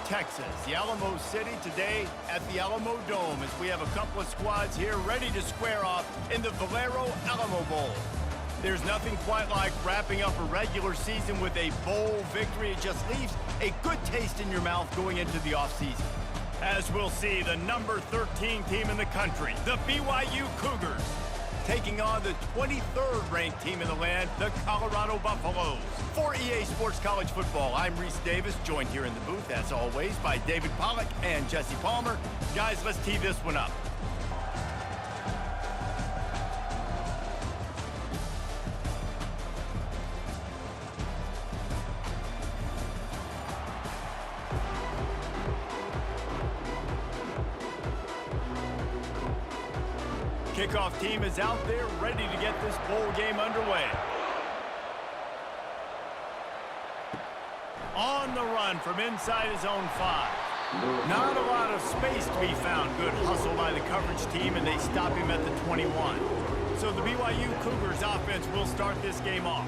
Texas, the Alamo City, today at the Alamo Dome as we have a couple of squads here ready to square off in the Valero Alamo Bowl. There's nothing quite like wrapping up a regular season with a bowl victory. It just leaves a good taste in your mouth going into the offseason. As we'll see, the number 13 team in the country, the BYU Cougars, taking on the 23rd ranked team in the land, the Colorado Buffaloes. For EA Sports College Football, I'm Reese Davis, joined here in the booth, as always, by David Pollack and Jesse Palmer. Guys, let's tee this one up. Kickoff team is out there ready to get this bowl game underway. On the run from inside his own 5. Not a lot of space to be found. Good hustle by the coverage team, and they stop him at the 21. So the BYU Cougars offense will start this game off.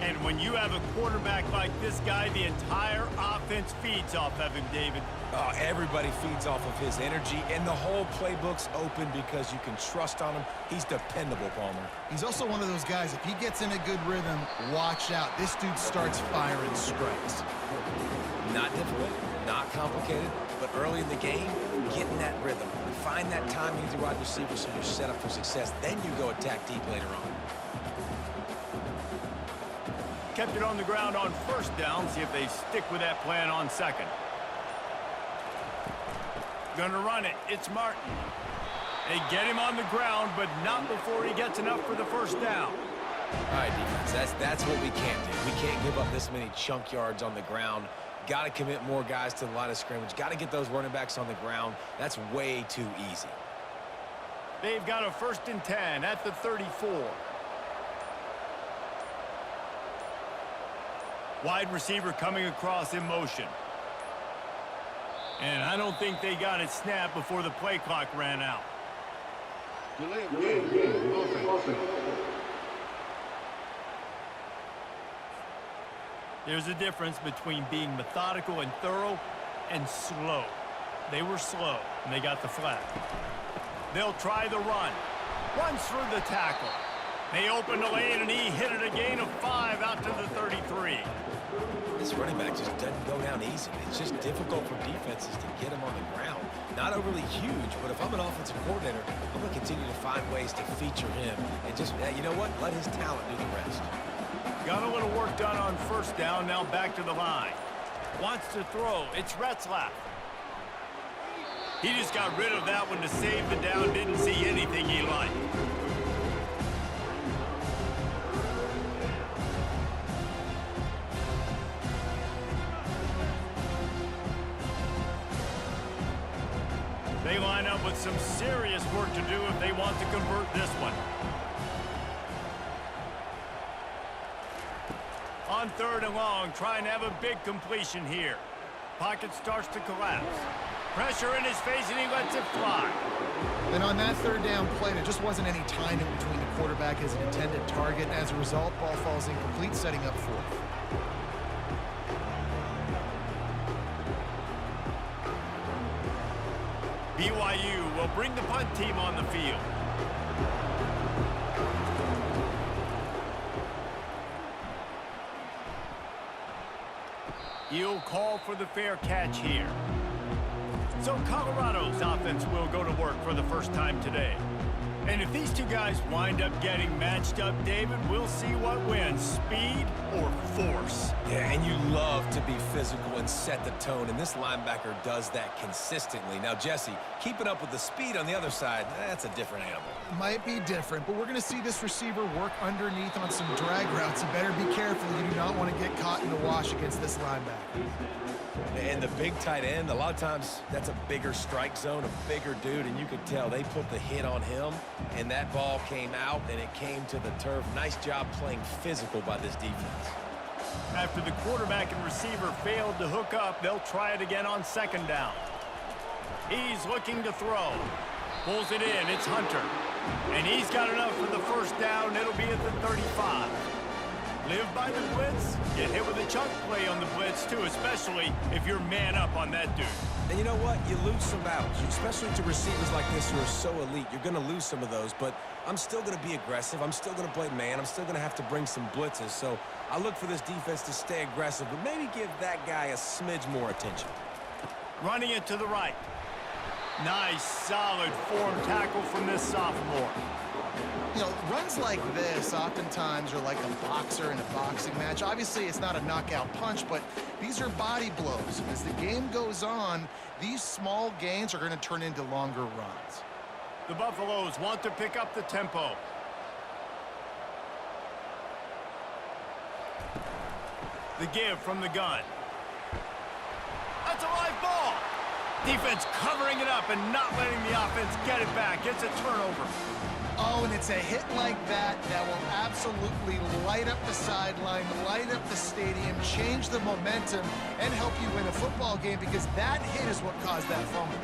And when you have a quarterback like this guy, the entire offense feeds off of him, David. Oh, everybody feeds off of his energy, and the whole playbook's open because you can trust on him. He's dependable, Palmer. He's also one of those guys, if he gets in a good rhythm, watch out. This dude starts firing strikes. Not difficult, not complicated, but early in the game, get in that rhythm. Find that timing as a wide receiver so you're set up for success. Then you go attack deep later on. Kept it on the ground on first down. See if they stick with that plan on second. Gonna run it. It's Martin. They get him on the ground, but not before he gets enough for the first down. All right, defense, that's what we can't do. We can't give up this many chunk yards on the ground. Got to commit more guys to the line of scrimmage. Got to get those running backs on the ground. That's way too easy. They've got a 1st and 10 at the 34. Wide receiver coming across in motion. And I don't think they got it snapped before the play clock ran out. There's a difference between being methodical and thorough and slow. They were slow, and they got the flag. They'll try the run. Runs through the tackle. They open the lane, and he hit it a gain of 5 out to the 33. This running back just doesn't go down easy. It's just difficult for defenses to get him on the ground. Not overly huge, but if I'm an offensive coordinator, I'm going to continue to find ways to feature him and just, you know what, let his talent do the rest. Got a little work done on first down, now back to the line. Wants to throw, it's Retzlaff. He just got rid of that one to save the down, didn't see anything he liked. They line up with some serious work to do if they want to convert this one. On 3rd and long, trying to have a big completion here. Pocket starts to collapse. Pressure in his face, and he lets it fly. And on that 3rd down play, there just wasn't any time in between the quarterback as an intended target. As a result, ball falls incomplete, setting up 4th. BYU will bring the punt team on the field. He'll call for the fair catch here. So Colorado's offense will go to work for the first time today. And if these two guys wind up getting matched up, David, we'll see what wins, speed or force. Yeah, and you love to be physical and set the tone, and this linebacker does that consistently. Now, Jesse, keeping up with the speed on the other side, that's a different animal. Might be different, but we're going to see this receiver work underneath on some drag routes. You better be careful. You do not want to get caught in the wash against this linebacker. And the big tight end, a lot of times that's a bigger strike zone, a bigger dude, and you could tell they put the hit on him, and that ball came out, and it came to the turf. Nice job playing physical by this defense. After the quarterback and receiver failed to hook up, they'll try it again on 2nd down. He's looking to throw. Pulls it in. It's Hunter. And he's got enough for the first down. It'll be at the 35. Live by the blitz, get hit with a chunk play on the blitz too, especially if you're man up on that dude. And you know what? You lose some battles, especially to receivers like this who are so elite. You're going to lose some of those, but I'm still going to be aggressive. I'm still going to play man. I'm still going to have to bring some blitzes. So I look for this defense to stay aggressive, but maybe give that guy a smidge more attention. Running it to the right. Nice, solid form tackle from this sophomore. You know, runs like this oftentimes are like a boxer in a boxing match. Obviously, it's not a knockout punch, but these are body blows. As the game goes on, these small gains are going to turn into longer runs. The Buffaloes want to pick up the tempo. The give from the gun. That's a live ball. Defense covering it up and not letting the offense get it back. It's a turnover. Oh, and it's a hit like that that will absolutely light up the sideline, light up the stadium, change the momentum, and help you win a football game, because that hit is what caused that fumble.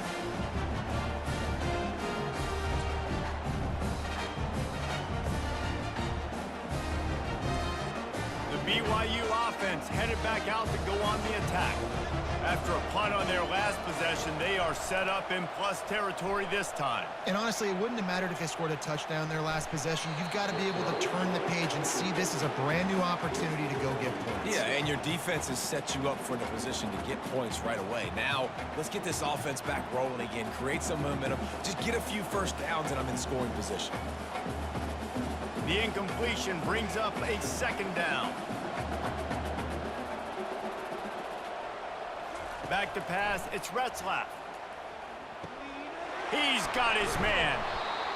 The BYU offense headed back out to go on the attack. After a punt on their last possession, they are set up in plus territory this time. And honestly, it wouldn't have mattered if they scored a touchdown their last possession. You've got to be able to turn the page and see this as a brand new opportunity to go get points. Yeah, and your defense has set you up for the position to get points right away. Now, let's get this offense back rolling again, create some momentum, just get a few first downs, and I'm in scoring position. The incompletion brings up a second down. Back to pass, it's Retzlaff. He's got his man.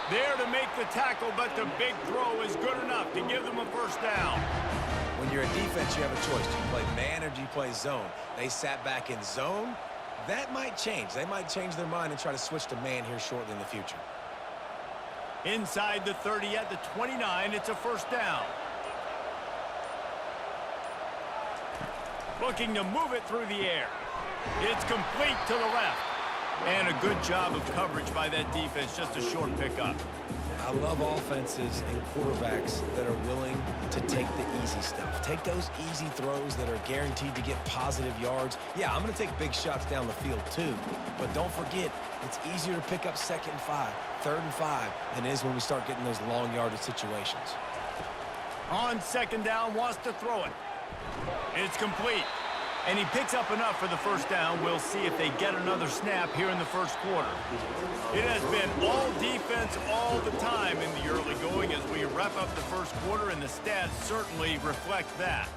There to make the tackle, but the big throw is good enough to give them a first down. When you're a defense, you have a choice. Do you play man or do you play zone? They sat back in zone. That might change. They might change their mind and try to switch to man here shortly in the future. Inside the 30 at the 29, it's a first down. Looking to move it through the air. It's complete to the left. And a good job of coverage by that defense, just a short pickup. I love offenses and quarterbacks that are willing to take the easy stuff. Take those easy throws that are guaranteed to get positive yards. Yeah, I'm going to take big shots down the field too. But don't forget, it's easier to pick up 2nd and 5, 3rd and 5 than it is when we start getting those long yardage situations. On second down, wants to throw it. It's complete. And he picks up enough for the first down. We'll see if they get another snap here in the first quarter. It has been all defense all the time in the early going as we wrap up the first quarter, and the stats certainly reflect that.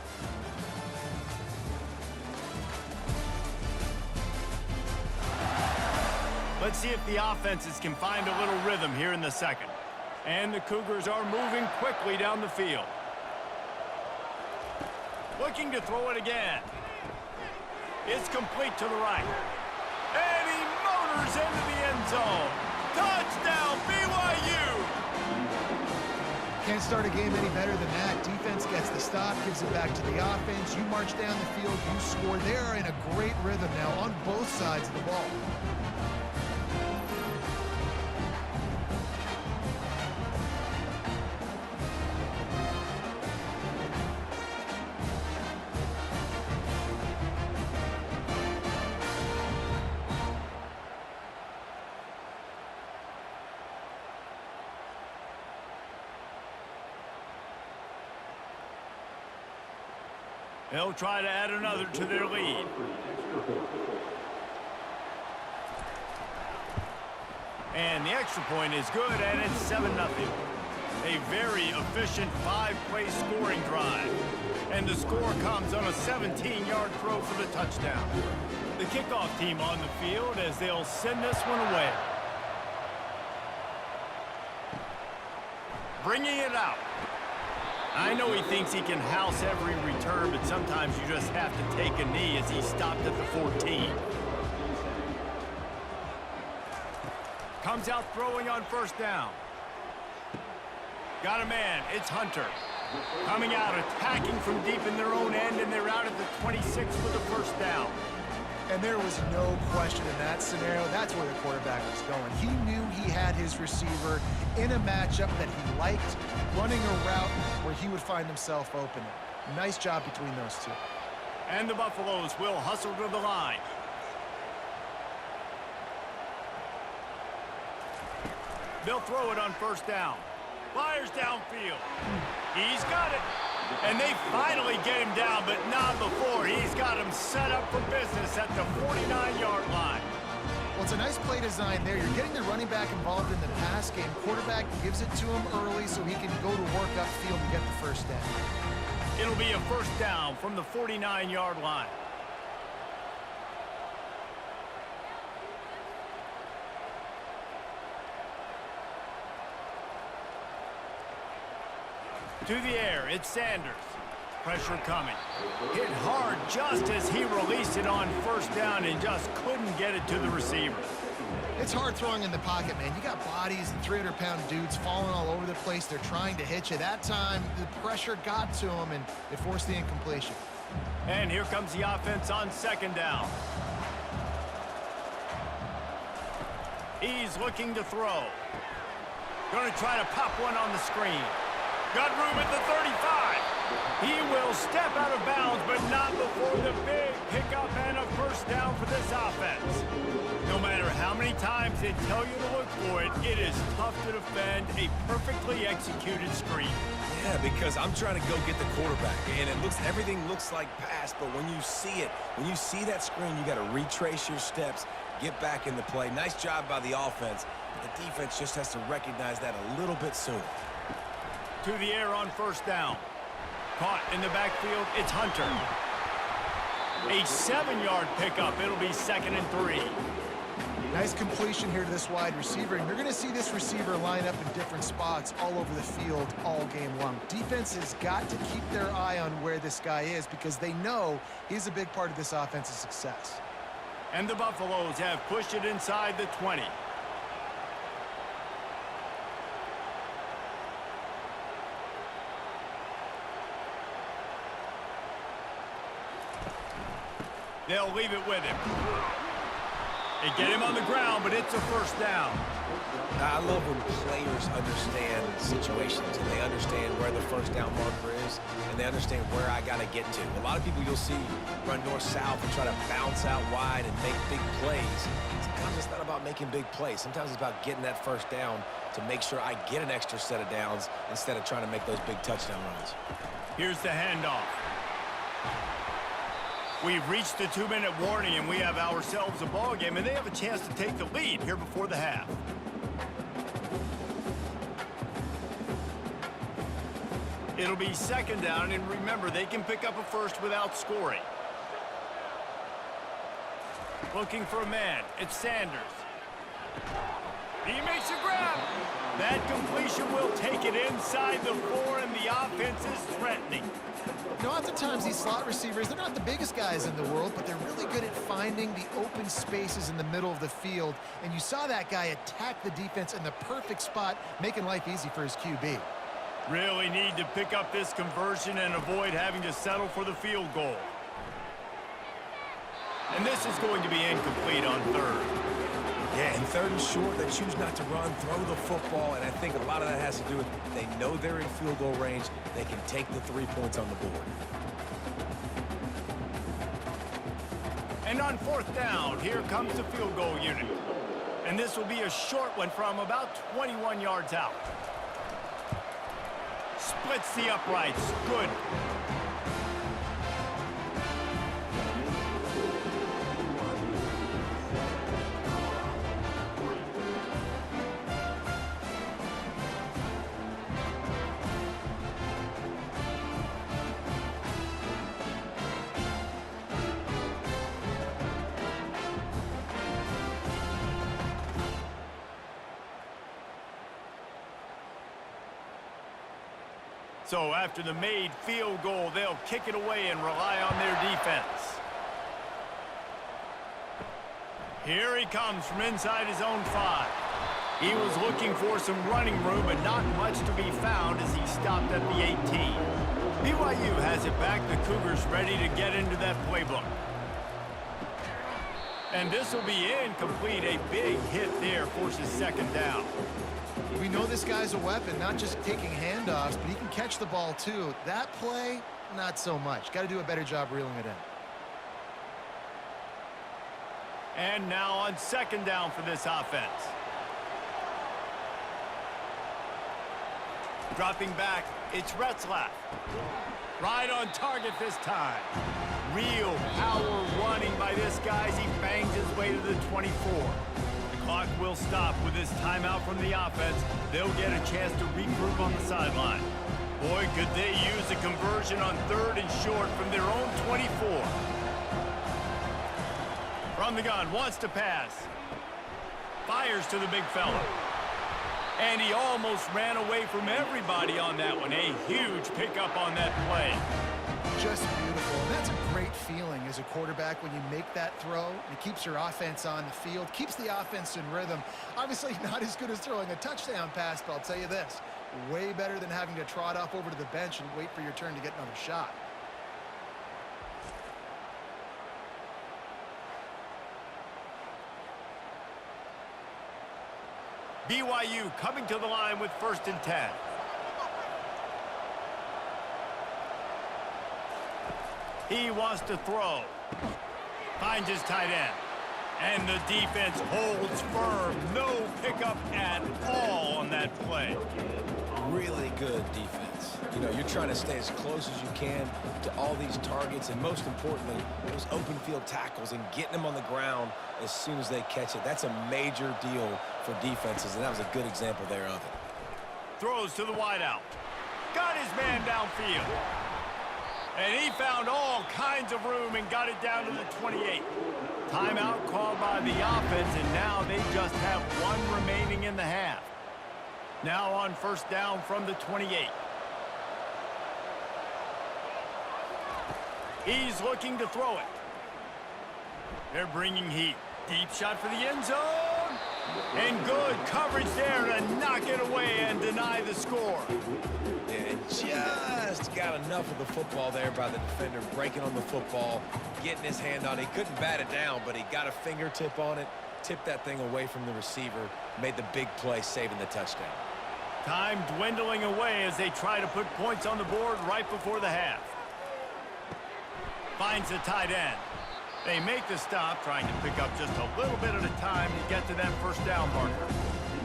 Let's see if the offenses can find a little rhythm here in the second. And the Cougars are moving quickly down the field. Looking to throw it again. It's complete to the right. And he motors into the end zone. Touchdown, BYU! Can't start a game any better than that. Defense gets the stop, gives it back to the offense. You march down the field, you score. They are in a great rhythm now on both sides of the ball. They'll try to add another to their lead. And the extra point is good, and it's 7-0. A very efficient 5-play scoring drive. And the score comes on a 17-yard throw for the touchdown. The kickoff team on the field as they'll send this one away. Bringing it out. I know he thinks he can house every return, but sometimes you just have to take a knee as he stopped at the 14. Comes out throwing on first down. Got a man. It's Hunter. Coming out, attacking from deep in their own end, and they're out at the 26 with the first down. And there was no question in that scenario. That's where the quarterback was going. He knew he had his receiver in a matchup that he liked, running a route where he would find himself open. Nice job between those two. And the Buffaloes will hustle to the line. They'll throw it on first down. Fires downfield. He's got it. And they finally get him down, but not before. He's got him set up for business at the 49-yard line. Well, it's a nice play design there. You're getting the running back involved in the pass game. Quarterback gives it to him early so he can go to work upfield and get the first down. It'll be a first down from the 49-yard line. To the air, it's Sanders. Pressure coming. Hit hard just as he released it on first down and just couldn't get it to the receiver. It's hard throwing in the pocket, man. You got bodies and 300-pound dudes falling all over the place. They're trying to hit you. That time, the pressure got to him, and it forced the incompletion. And here comes the offense on second down. He's looking to throw. Going to try to pop one on the screen. Got room at the 35. He will step out of bounds, but not before the big pickup and a first down for this offense. No matter how many times they tell you to look for it, it is tough to defend a perfectly executed screen. Yeah, because I'm trying to go get the quarterback, and everything looks like pass, but when you see it, when you see that screen, you got to retrace your steps, get back in the play. Nice job by the offense. The defense just has to recognize that a little bit sooner. To the air on first down. Caught in the backfield, it's Hunter. A 7-yard pickup. It'll be 2nd and 3. Nice completion here to this wide receiver, and you're going to see this receiver line up in different spots all over the field all game long. Defense has got to keep their eye on where this guy is because they know he's a big part of this offense's success. And the Buffaloes have pushed it inside the 20. They'll leave it with him. They get him on the ground, but it's a first down. I love when players understand situations and they understand where the first down marker is and they understand where I got to get to. A lot of people you'll see run north-south and try to bounce out wide and make big plays. Sometimes it's not about making big plays. Sometimes it's about getting that first down to make sure I get an extra set of downs instead of trying to make those big touchdown runs. Here's the handoff. We've reached the 2-minute warning, and we have ourselves a ball game, and they have a chance to take the lead here before the half. It'll be 2nd down, and remember, they can pick up a first without scoring. Looking for a man. It's Sanders. He makes a grab. That completion will take it inside the 4, and the offense is threatening. You know, oftentimes these slot receivers, they're not the biggest guys in the world, but they're really good at finding the open spaces in the middle of the field. And you saw that guy attack the defense in the perfect spot, making life easy for his QB. Really need to pick up this conversion and avoid having to settle for the field goal. And this is going to be incomplete on 3rd. Yeah, and 3rd and short, they choose not to run, throw the football, and I think a lot of that has to do with they know they're in field goal range. They can take the 3 points on the board. And on 4th down, here comes the field goal unit. And this will be a short one from about 21 yards out. Splits the uprights. Good. So after the made field goal, they'll kick it away and rely on their defense. Here he comes from inside his own 5. He was looking for some running room, but not much to be found as he stopped at the 18. BYU has it back. The Cougars ready to get into that playbook. And this will be incomplete. A big hit there forces 2nd down. We know this guy's a weapon, not just taking handoffs, but he can catch the ball too. That play not so much. Got to do a better job reeling it in. And now on second down for this offense. Dropping back, it's Retzlaff. Right on target this time. Real power running by this guy as he bangs his way to the 24. The clock will stop with this timeout from the offense. They'll get a chance to regroup on the sideline. Boy, could they use a conversion on 3rd and short from their own 24. From the gun, wants to pass. Fires to the big fella. And he almost ran away from everybody on that one. A huge pickup on that play. Just beautiful. And that's a great feeling as a quarterback when you make that throw. And it keeps your offense on the field, keeps the offense in rhythm. Obviously not as good as throwing a touchdown pass, but I'll tell you this, way better than having to trot off over to the bench and wait for your turn to get another shot. BYU coming to the line with 1st and 10. He wants to throw. Finds his tight end. And the defense holds firm. No pickup at all on that play. Really good defense. You know, you're trying to stay as close as you can to all these targets, and most importantly, those open field tackles and getting them on the ground as soon as they catch it. That's a major deal for defenses, and that was a good example there of it. Throws to the wideout. Got his man downfield. And he found all kinds of room and got it down to the 28. Timeout called by the offense, and now they just have one remaining in the half. Now on 1st down from the 28. He's looking to throw it. They're bringing heat. Deep shot for the end zone. And good coverage there to knock it away and deny the score. And just got enough of the football there by the defender, breaking on the football, getting his hand on it. He couldn't bat it down, but he got a fingertip on it, tipped that thing away from the receiver, made the big play, saving the touchdown. Time dwindling away as they try to put points on the board right before the half. Finds the tight end. They make the stop, trying to pick up just a little bit at a time to get to that 1st down marker.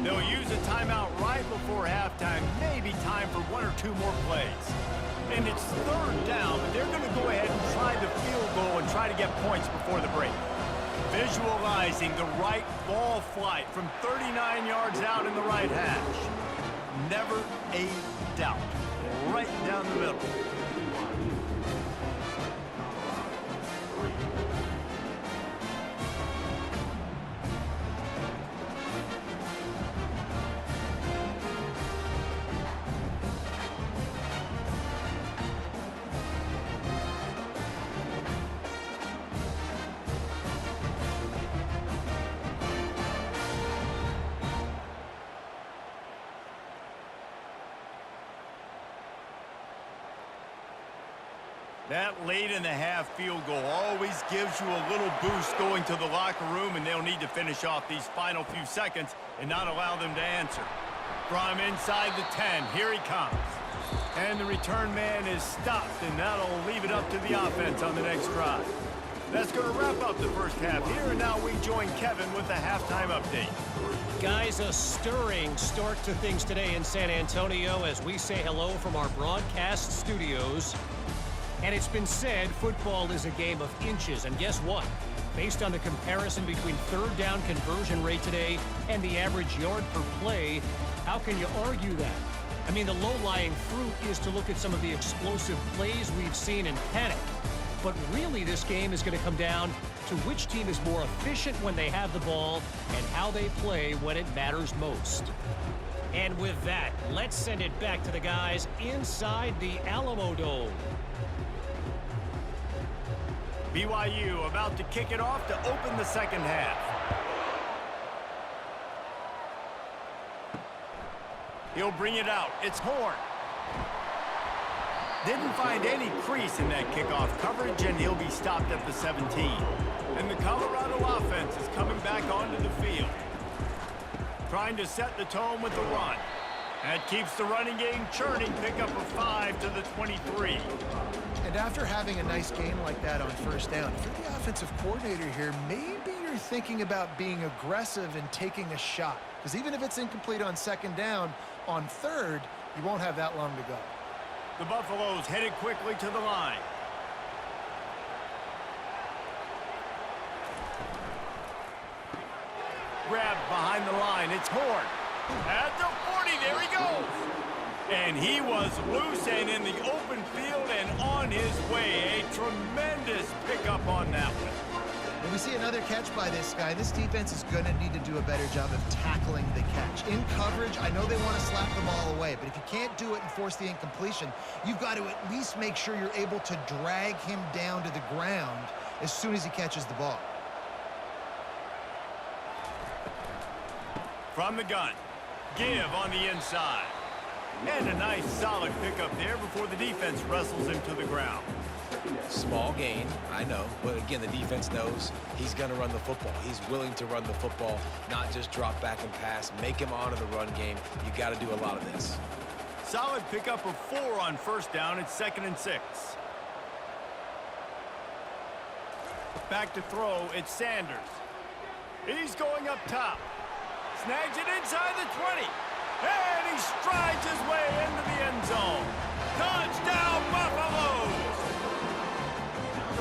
They'll use a timeout right before halftime, maybe time for 1 or 2 more plays. And it's 3rd down, but they're going to go ahead and try the field goal and try to get points before the break. Visualizing the right ball flight from 39 yards out in the right hash. Never a doubt. Right down the middle. That late in the half field goal always gives you a little boost going to the locker room, and they'll need to finish off these final few seconds and not allow them to answer. From inside the 10, here he comes. And the return man is stopped, and that'll leave it up to the offense on the next drive. That's going to wrap up the first half here, and now we join Kevin with the halftime update. Guys, a stirring start to things today in San Antonio as we say hello from our broadcast studios. And it's been said football is a game of inches, and guess what? Based on the comparison between 3rd down conversion rate today and the average yard per play, how can you argue that? I mean, the low-lying fruit is to look at some of the explosive plays we've seen in panic. But really, this game is going to come down to which team is more efficient when they have the ball and how they play when it matters most. And with that, let's send it back to the guys inside the Alamo Dome. BYU about to kick it off to open the second half. He'll bring it out. It's Horn. Didn't find any crease in that kickoff coverage, and he'll be stopped at the 17. And the Colorado offense is coming back onto the field. Trying to set the tone with the run. That keeps the running game churning. Pickup of 5 to the 23. And after having a nice game like that on first down, if you're the offensive coordinator here, maybe you're thinking about being aggressive and taking a shot. Because even if it's incomplete on second down, on third, you won't have that long to go. The Buffaloes headed quickly to the line. Grabbed behind the line. It's Horn. At the 40, there he goes. And he was loose and in the open field and on his way. A tremendous pickup on that one. When we see another catch by this guy, this defense is going to need to do a better job of tackling the catch. In coverage, I know they want to slap the ball away, but if you can't do it and force the incompletion, you've got to at least make sure you're able to drag him down to the ground as soon as he catches the ball. From the gun, give on the inside. And a nice solid pickup there before the defense wrestles him to the ground. Small gain, I know, but again, the defense knows he's going to run the football. He's willing to run the football, not just drop back and pass, make him honor the run game. You got to do a lot of this. Solid pickup of 4 on first down. It's 2nd and 6. Back to throw, it's Sanders. He's going up top. Snags it inside the 20. And he strides his way into the end zone. Touchdown, Buffaloes!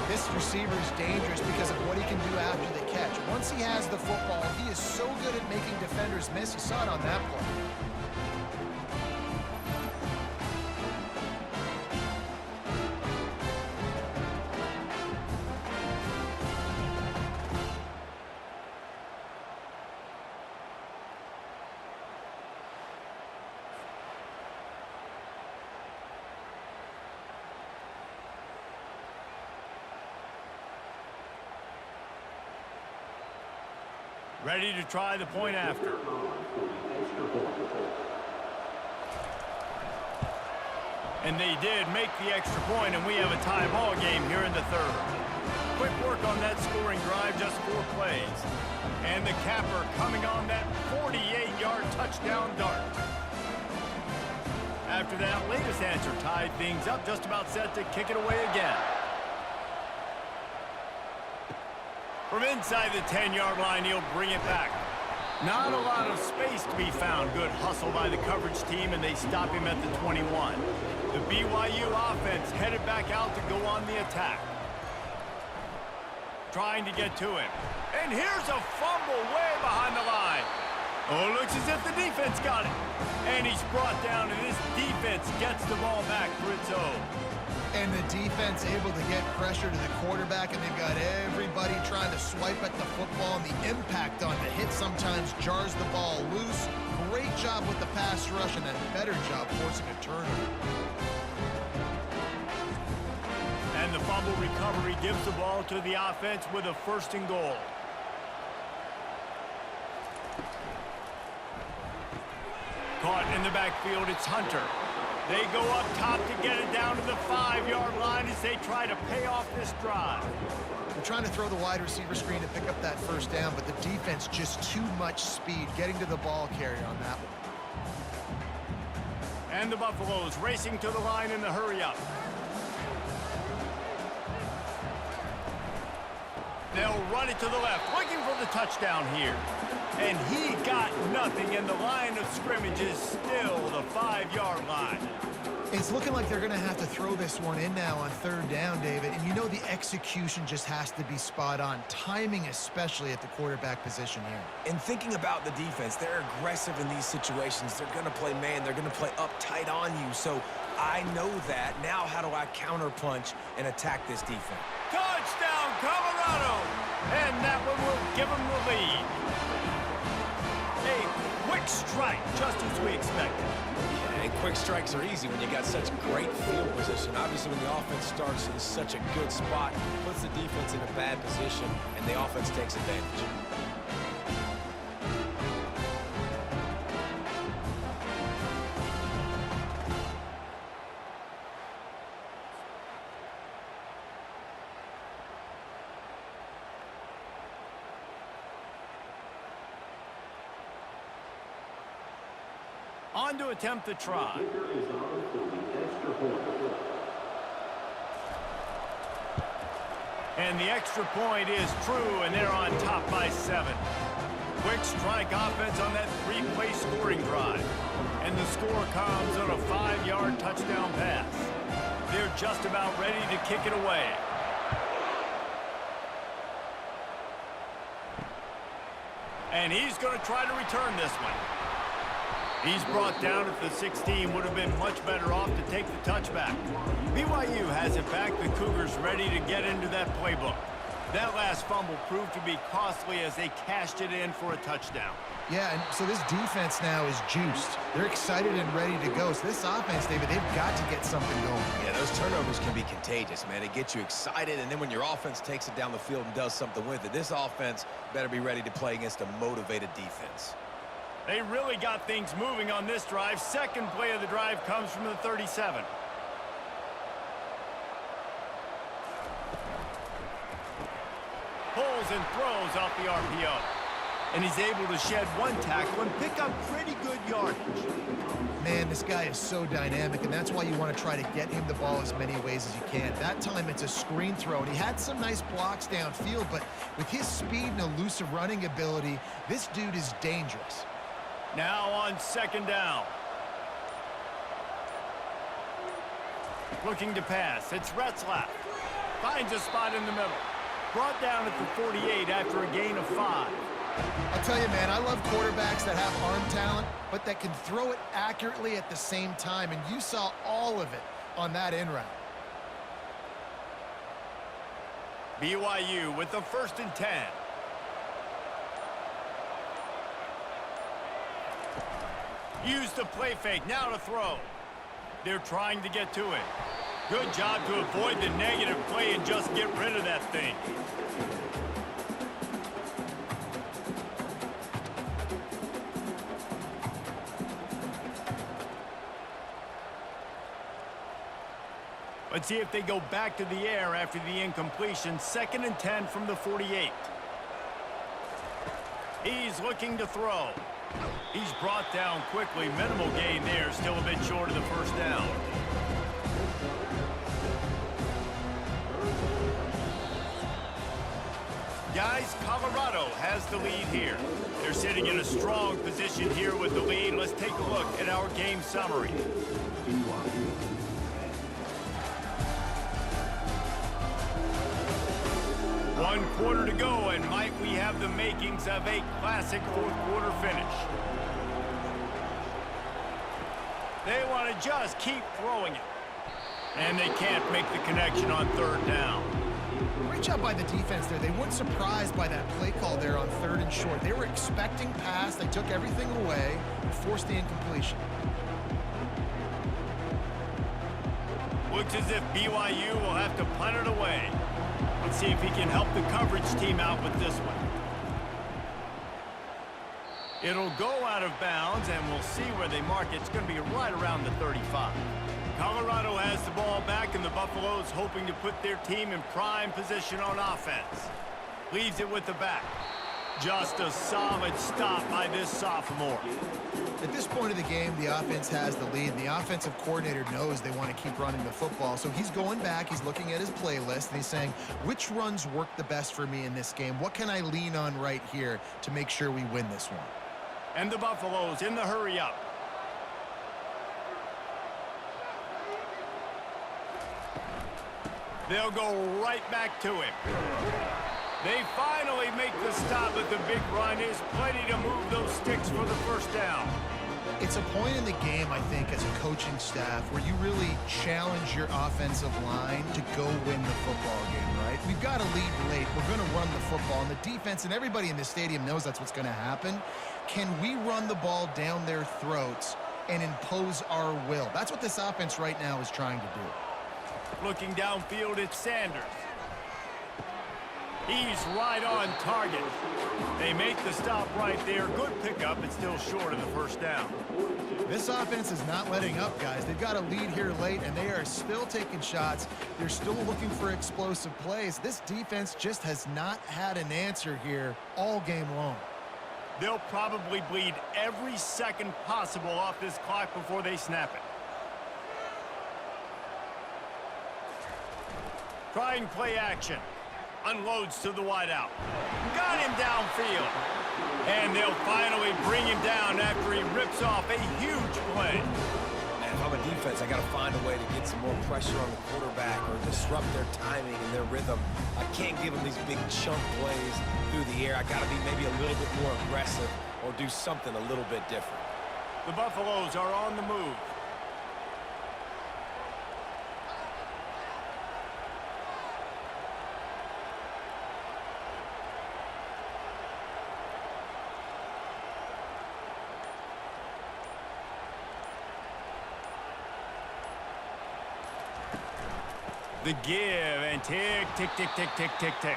This receiver is dangerous because of what he can do after the catch. Once he has the football, he is so good at making defenders miss. You saw it on that play. Ready to try the point after. And they did make the extra point, and we have a tie ball game here in the third. Quick work on that scoring drive, just 4 plays. And the capper coming on that 48-yard touchdown dart. After that latest answer tied things up, just about set to kick it away again. From inside the 10-yard line, he'll bring it back. Not a lot of space to be found. Good hustle by the coverage team, and they stop him at the 21. The BYU offense headed back out to go on the attack. Trying to get to him. And here's a fumble way behind the line. Oh, looks as if the defense got it. And he's brought down, and this defense gets the ball back for its own. And the defense able to get pressure to the quarterback, and they've got everybody trying to swipe at the football, and the impact on the hit sometimes jars the ball loose. Great job with the pass rush, and a better job forcing a turnover. And the fumble recovery gives the ball to the offense with a 1st and goal. Caught in the backfield, it's Hunter. They go up top to get it down to the 5-yard line as they try to pay off this drive. They're trying to throw the wide receiver screen to pick up that 1st down, but the defense just too much speed getting to the ball carrier on that one. And the Buffaloes racing to the line in the hurry-up. They'll run it to the left, looking for the touchdown here. And he got nothing, and the line of scrimmage is still the 5-yard line. It's looking like they're going to have to throw this one in now on 3rd down, David. And you know the execution just has to be spot on. Timing, especially at the quarterback position here. And thinking about the defense, they're aggressive in these situations. They're going to play man. They're going to play uptight on you. So I know that. Now how do I counterpunch and attack this defense? Touchdown, Colorado! And that one will give them the lead. A quick strike, just as we expected. Yeah, and quick strikes are easy when you got such great field position. Obviously, when the offense starts in such a good spot, puts the defense in a bad position, and the offense takes advantage. On to attempt the try. And the extra point is true, and they're on top by 7. Quick strike offense on that 3-play scoring drive. And the score comes on a 5-yard touchdown pass. They're just about ready to kick it away. And he's going to try to return this one. He's brought down at the 16. Would have been much better off to take the touchback. BYU has it back. The Cougars ready to get into that playbook. That last fumble proved to be costly as they cashed it in for a touchdown. Yeah, and so this defense now is juiced. They're excited and ready to go. So this offense, David, they've got to get something going. Yeah, those turnovers can be contagious, man. It gets you excited, and then when your offense takes it down the field and does something with it, this offense better be ready to play against a motivated defense. They really got things moving on this drive. Second play of the drive comes from the 37. Pulls and throws off the RPO. And he's able to shed one tackle and pick up pretty good yardage. Man, this guy is so dynamic, and that's why you want to try to get him the ball as many ways as you can. That time it's a screen throw, and he had some nice blocks downfield, but with his speed and elusive running ability, this dude is dangerous. Now on second down. Looking to pass. It's Retzlaff. Finds a spot in the middle. Brought down at the 48 after a gain of 5. I'll tell you, man, I love quarterbacks that have arm talent, but that can throw it accurately at the same time, and you saw all of it on that in route. BYU with the 1st and 10. Use the play fake, now to throw. They're trying to get to it. Good job to avoid the negative play and just get rid of that thing. Let's see if they go back to the air after the incompletion. 2nd and 10 from the 48. He's looking to throw. He's brought down quickly. Minimal gain there. Still a bit short of the 1st down. Guys, Colorado has the lead here. They're sitting in a strong position here with the lead. Let's take a look at our game summary. One quarter to go, and might we have the makings of a classic 4th quarter finish. They want to just keep throwing it. And they can't make the connection on 3rd down. Great job by the defense there. They weren't surprised by that play call there on 3rd and short. They were expecting pass. They took everything away and forced the incompletion. Looks as if BYU will have to punt it away. Let's see if he can help the coverage team out with this one. It'll go out of bounds, and we'll see where they mark it. It's going to be right around the 35. Colorado has the ball back, and the Buffaloes hoping to put their team in prime position on offense. Leaves it with the back. Just a solid stop by this sophomore. At this point of the game, the offense has the lead. The offensive coordinator knows they want to keep running the football. So he's going back, he's looking at his playlist, and he's saying, which runs work the best for me in this game? What can I lean on right here to make sure we win this one? And the Buffaloes in the hurry up. They'll go right back to him. They finally make the stop, but the big run is plenty to move those sticks for the 1st down. It's a point in the game, I think, as a coaching staff where you really challenge your offensive line to go win the football game, right? We've got to lead late. We're going to run the football, and the defense and everybody in the stadium knows that's what's going to happen. Can we run the ball down their throats and impose our will? That's what this offense right now is trying to do. Looking downfield, it's Sanders. He's right on target. They make the stop right there. Good pickup, but still short of the 1st down. This offense is not letting up, guys. They've got a lead here late, and they are still taking shots. They're still looking for explosive plays. This defense just has not had an answer here all game long. They'll probably bleed every second possible off this clock before they snap it. Trying play action. Unloads to the wideout. Got him downfield. And they'll finally bring him down after he rips off a huge play. Man, if I'm a defense, I got to find a way to get some more pressure on the quarterback or disrupt their timing and their rhythm. I can't give them these big chunk plays through the air. I got to be maybe a little bit more aggressive or do something a little bit different. The Buffaloes are on the move. The give and tick, tick, tick, tick, tick, tick, tick.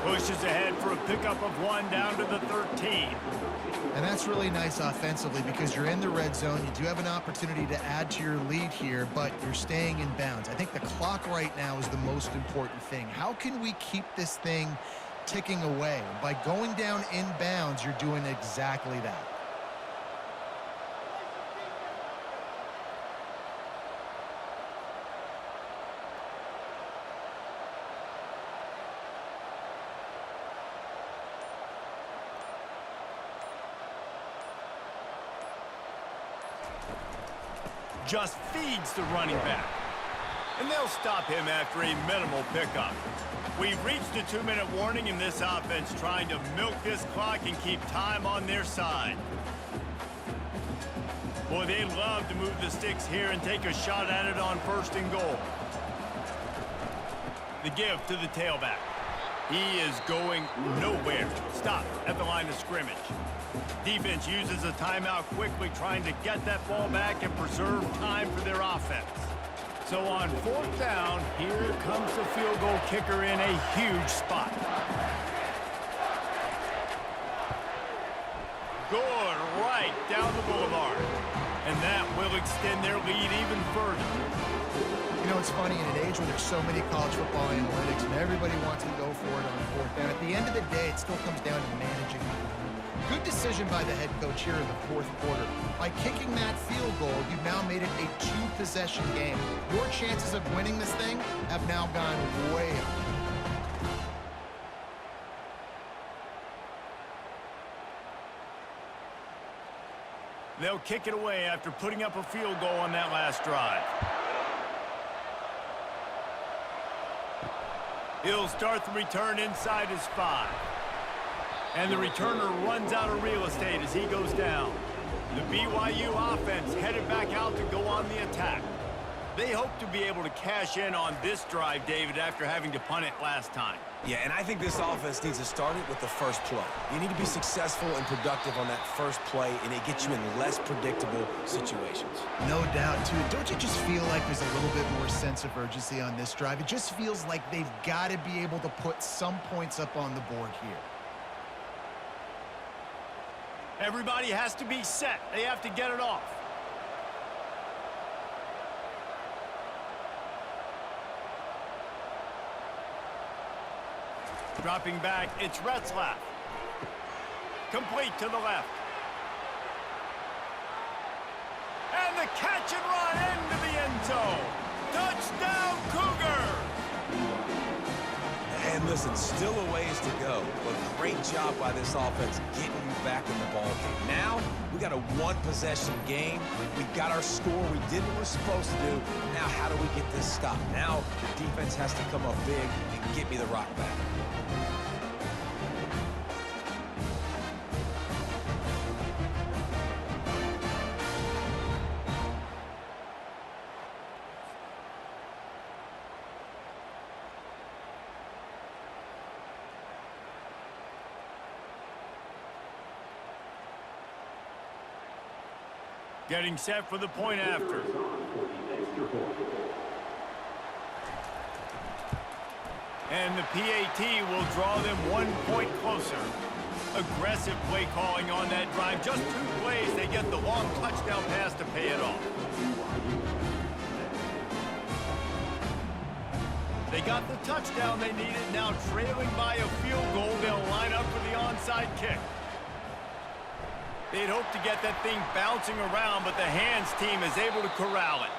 Pushes ahead for a pickup of 1 down to the 13. And that's really nice offensively because you're in the red zone. You do have an opportunity to add to your lead here, but you're staying in bounds. I think the clock right now is the most important thing. How can we keep this thing ticking away? By going down in bounds, you're doing exactly that. Just feeds the running back. And they'll stop him after a minimal pickup. We've reached a 2-minute warning in this offense, trying to milk this clock and keep time on their side. Boy, they'd love to move the sticks here and take a shot at it on 1st and goal. The give to the tailback. He is going nowhere. Stop at the line of scrimmage. Defense uses a timeout quickly, trying to get that ball back and preserve time for their offense. So on 4th down, here comes the field goal kicker in a huge spot. Good, right down the boulevard. And that will extend their lead even further. You know, it's funny, in an age where there's so many college football analytics and everybody wants to go for it on 4th down, at the end of the day, it still comes down to managing the game. Good decision by the head coach here in the 4th quarter. By kicking that field goal, you've now made it a 2-possession game. Your chances of winning this thing have now gone way up. They'll kick it away after putting up a field goal on that last drive. He'll start the return inside his 5. And the returner runs out of real estate as he goes down. The BYU offense headed back out to go on the attack. They hope to be able to cash in on this drive, David, after having to punt it last time. Yeah, and I think this offense needs to start it with the first play. You need to be successful and productive on that first play, and it gets you in less predictable situations. No doubt, too. Don't you just feel like there's a little bit more sense of urgency on this drive? It just feels like they've got to be able to put some points up on the board here. Everybody has to be set. They have to get it off. Dropping back, it's Retzlaff. Complete to the left. And the catch and run into the end zone. Touchdown, Cougars! And listen, still a ways to go, but great job by this offense getting you back in the ballgame. Now, we got a 1-possession game. We got our score. We did what we're supposed to do. Now, how do we get this stopped? Now, the defense has to come up big and get me the rock back. Getting set for the point after. And the PAT will draw them 1 point closer. Aggressive play calling on that drive. Just 2 plays, they get the long touchdown pass to pay it off. They got the touchdown they needed. Now trailing by a field goal, they'll line up for the onside kick. They'd hope to get that thing bouncing around, but the hands team is able to corral it.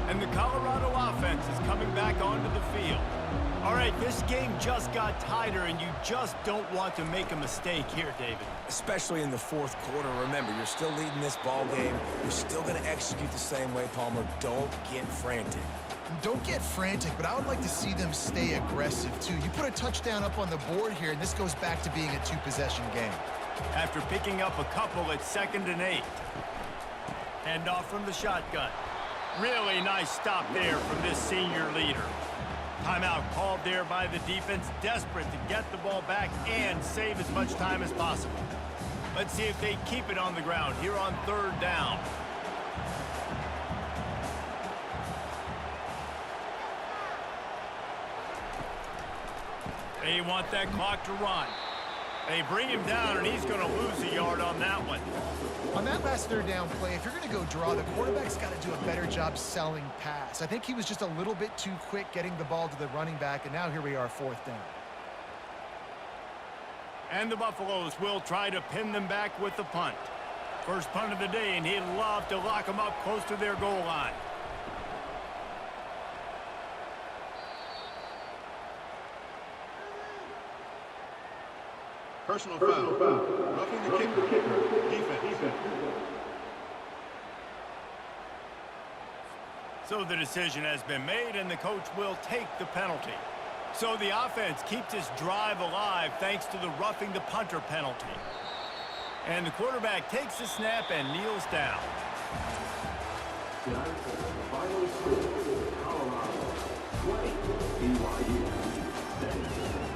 And the Colorado offense is coming back onto the field. All right, this game just got tighter, and you just don't want to make a mistake here, David. Especially in the fourth quarter. Remember, you're still leading this ball game. You're still going to execute the same way, Palmer. Don't get frantic. Don't get frantic, but I would like to see them stay aggressive, too. You put a touchdown up on the board here, and this goes back to being a two-possession game. After picking up a couple at 2nd and 8. Hand off from the shotgun. Really nice stop there from this senior leader. Timeout called there by the defense, desperate to get the ball back and save as much time as possible. Let's see if they keep it on the ground here on 3rd down. They want that clock to run. They bring him down, and he's going to lose a yard on that one. On that last 3rd down play, if you're going to go draw, the quarterback's got to do a better job selling pass. I think he was just a little bit too quick getting the ball to the running back, and now here we are, 4th down. And the Buffaloes will try to pin them back with the punt. First punt of the day, and he'd love to lock them up close to their goal line. Personal foul. Roughing the kicker. Defense. So the decision has been made, and the coach will take the penalty. So the offense keeps this drive alive thanks to the roughing the punter penalty. And the quarterback takes the snap and kneels down. Final score, Colorado 20, BYU 10.